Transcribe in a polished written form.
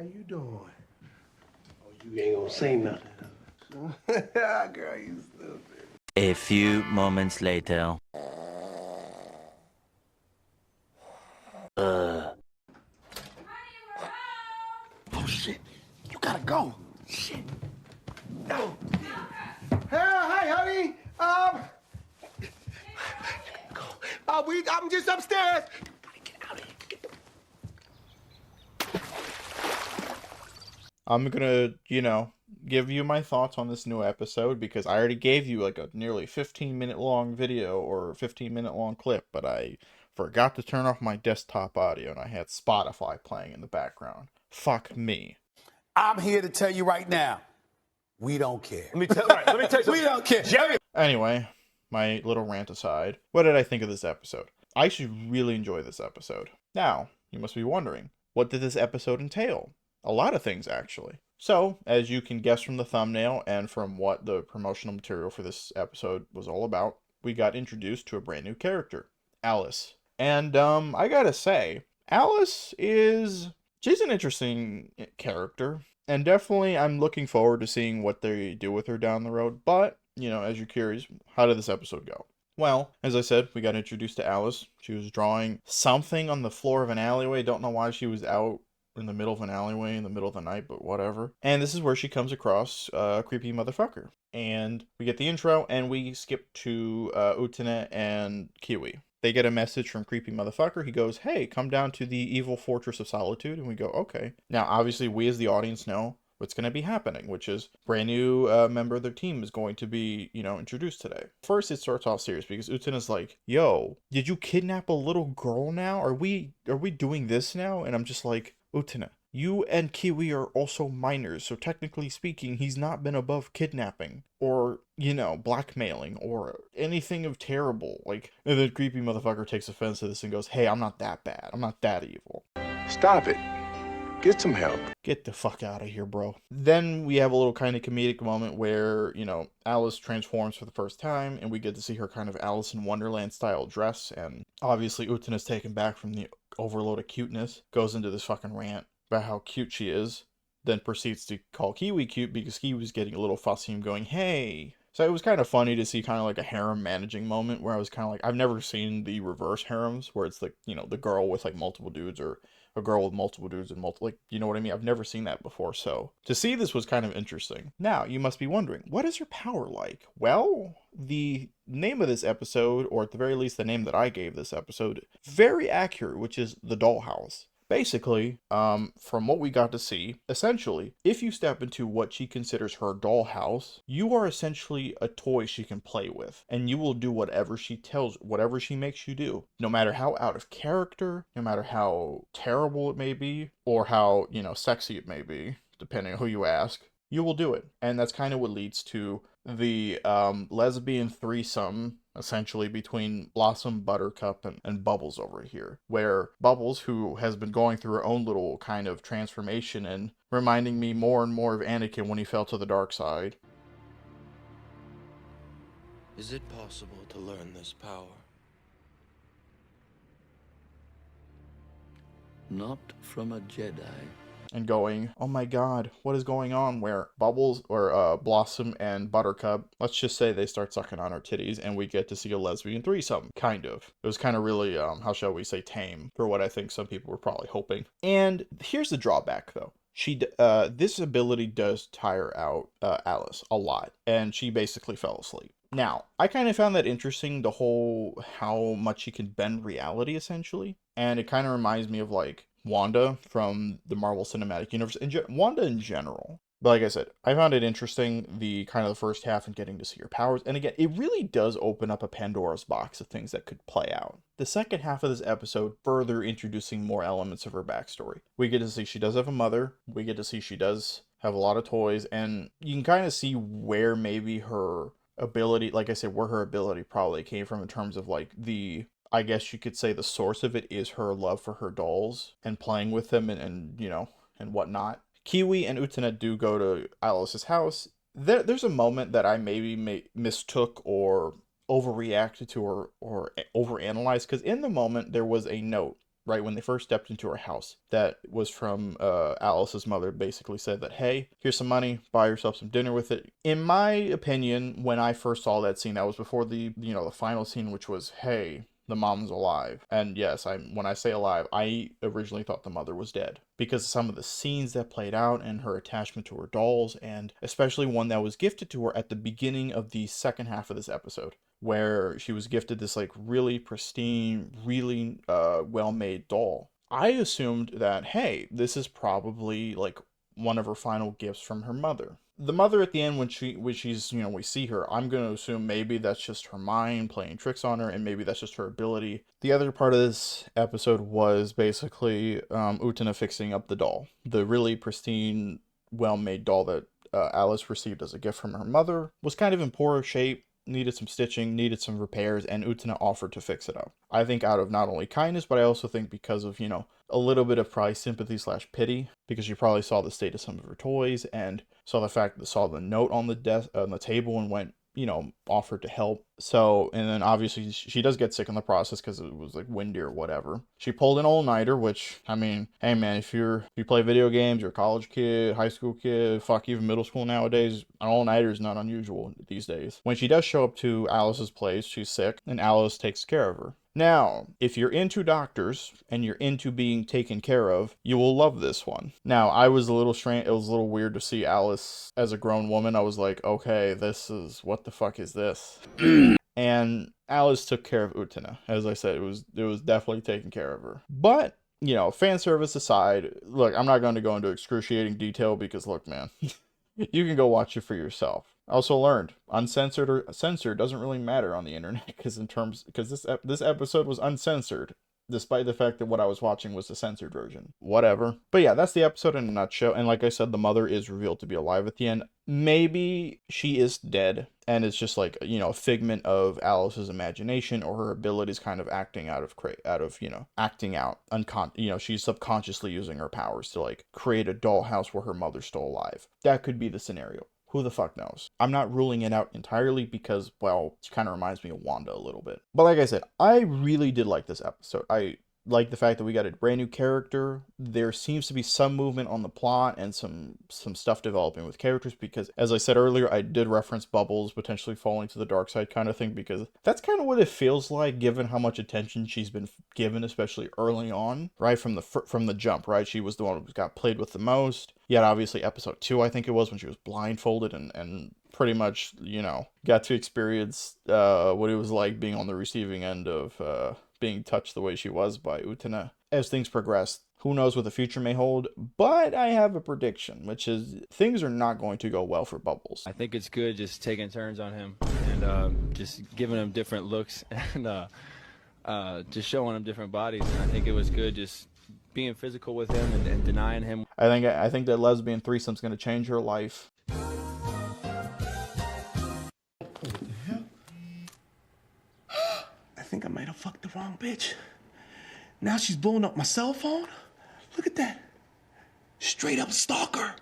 you doing? Oh, you ain't gonna say nothing. Girl, you stupid. A few moments later. Oh, shit. You gotta go. Shit. No. Hey, hi, honey. I'm just upstairs. Get out of here. I'm gonna, give you my thoughts on this new episode because I already gave you like a nearly 15-minute long video or 15-minute long clip, but I forgot to turn off my desktop audio and I had Spotify playing in the background. Fuck me. I'm here to tell you right now, we don't care. Let me tell you something. We don't care. Jerry. Anyway, my little rant aside, what did I think of this episode? I actually really enjoy this episode. Now, you must be wondering, what did this episode entail? A lot of things, actually. So, as you can guess from the thumbnail and from what the promotional material for this episode was all about, we got introduced to a brand new character, Alice. And, I gotta say, she's an interesting character. And definitely, I'm looking forward to seeing what they do with her down the road. But, as you're curious, how did this episode go? Well, as I said, we got introduced to Alice. She was drawing something on the floor of an alleyway. Don't know why she was out in the middle of an alleyway in the middle of the night, but whatever. And this is where she comes across a creepy motherfucker. And we get the intro, and we skip to Utena and Kiwi. They get a message from creepy motherfucker. He goes, hey, come down to the evil fortress of solitude. And we go, okay. Now, obviously, we as the audience know what's going to be happening, which is brand new member of their team is going to be, introduced today. First, it starts off serious because Utena's like, yo, did you kidnap a little girl now? Are we doing this now? And I'm just like, Utena, you and Kiwi are also minors, so technically speaking, he's not been above kidnapping or, blackmailing or anything of terrible. And then creepy motherfucker takes offense to this and goes, hey, I'm not that bad. I'm not that evil. Stop it. Get some help. Get the fuck out of here, bro. Then we have a little kind of comedic moment where, Alice transforms for the first time, and we get to see her kind of Alice in Wonderland style dress, and obviously Utena's taken back from the overload of cuteness, goes into this fucking rant about how cute she is, then proceeds to call Kiwi cute because Kiwi's getting a little fussy and going, hey. So it was kind of funny to see kind of like a harem managing moment where I was kind of like, I've never seen the reverse harems where it's like, the girl with like multiple dudes or a girl with multiple dudes and multiple, you know what I mean? I've never seen that before. So to see this was kind of interesting. Now you must be wondering, what is her power like? Well, the name of this episode, or at the very least the name that I gave this episode, very accurate, which is the dollhouse. Basically, from what we got to see, essentially, if you step into what she considers her dollhouse, you are essentially a toy she can play with, and you will do whatever she makes you do, no matter how out of character, no matter how terrible it may be, or how, sexy it may be, depending on who you ask, you will do it. And that's kind of what leads to the lesbian threesome, essentially, between Blossom, Buttercup, and Bubbles over here, where Bubbles, who has been going through her own little kind of transformation and reminding me more and more of Anakin when he fell to the dark side. Is it possible to learn this power? Not from a Jedi. And going, oh my god, what is going on? Where Bubbles, or Blossom and Buttercup, let's just say they start sucking on her titties and we get to see a lesbian threesome, kind of. It was kind of really, how shall we say, tame, for what I think some people were probably hoping. And here's the drawback, though. This ability does tire out Alice a lot, and she basically fell asleep. Now, I kind of found that interesting, the whole how much she can bend reality, essentially. And it kind of reminds me of, Wanda from the Marvel Cinematic Universe, and Wanda in general. But like I said, I found it interesting, the kind of the first half and getting to see her powers. And again, it really does open up a Pandora's box of things that could play out. The second half of this episode further introducing more elements of her backstory. We get to see she does have a mother. We get to see she does have a lot of toys. And you can kind of see where maybe her ability, like I said, where her ability probably came from in terms of I guess you could say the source of it is her love for her dolls and playing with them and whatnot. Kiwi and Utena do go to Alice's house. There's a moment that I maybe mistook or overreacted to or overanalyzed, because in the moment there was a note right? When they first stepped into her house, that was from Alice's mother, basically said that, hey, here's some money, buy yourself some dinner with it. In my opinion, when I first saw that scene, that was before the final scene, which was, hey, the mom's alive. And yes, when I say alive, I originally thought the mother was dead because of some of the scenes that played out and her attachment to her dolls, and especially one that was gifted to her at the beginning of the second half of this episode, where she was gifted this like really pristine, really well-made doll. I assumed that, hey, this is probably like one of her final gifts from her mother. The mother at the end, when she's, we see her, I'm going to assume maybe that's just her mind playing tricks on her, and maybe that's just her ability. The other part of this episode was basically Utena fixing up the doll. The really pristine, well-made doll that Alice received as a gift from her mother was kind of in poor shape, needed some stitching, needed some repairs, and Utena offered to fix it up. I think out of not only kindness, but I also think because of, a little bit of probably sympathy/pity, because she probably saw the state of some of her toys and saw the note on the desk, on the table, and went, offered to help. So, and then obviously she does get sick in the process because it was like windy or whatever. She pulled an all-nighter, which, I mean, hey man, if you play video games, you're a college kid, high school kid, fuck, even middle school nowadays, an all-nighter is not unusual these days. When she does show up to Alice's place, she's sick, and Alice takes care of her. Now, if you're into doctors and you're into being taken care of, you will love this one. Now, it was a little weird to see Alice as a grown woman. I was like, okay, what the fuck is this? And Alice took care of Utena. As I said, it was definitely taking care of her. But, fan service aside, look, I'm not going to go into excruciating detail because, look, man, you can go watch it for yourself. I also learned uncensored or censored doesn't really matter on the internet because this episode was uncensored, despite the fact that what I was watching was the censored version. Whatever. But yeah, that's the episode in a nutshell. And like I said, the mother is revealed to be alive at the end. Maybe she is dead and it's just like, a figment of Alice's imagination, or her abilities kind of acting out, she's subconsciously using her powers to like create a dollhouse where her mother's still alive. That could be the scenario. Who the fuck knows? I'm not ruling it out entirely because, well, it kind of reminds me of Wanda a little bit. But like I said, I really did like this episode. I like the fact that we got a brand new character. There seems to be some movement on the plot and some stuff developing with characters because, as I said earlier, I did reference Bubbles potentially falling to the dark side kind of thing because that's kind of what it feels like given how much attention she's been given, especially early on, right? From the jump, right? She was the one who got played with the most. Yet obviously episode 2, I think it was, when she was blindfolded and pretty much, got to experience what it was like being on the receiving end of being touched the way she was by Utena. As things progress, who knows what the future may hold, but I have a prediction, which is things are not going to go well for Bubbles. I think it's good just taking turns on him and just giving him different looks and just showing him different bodies. And I think it was good just being physical with him and denying him. I think that lesbian threesome's going to change her life. I think I might have fucked the wrong bitch. Now she's blowing up my cell phone? Look at that. Straight up stalker.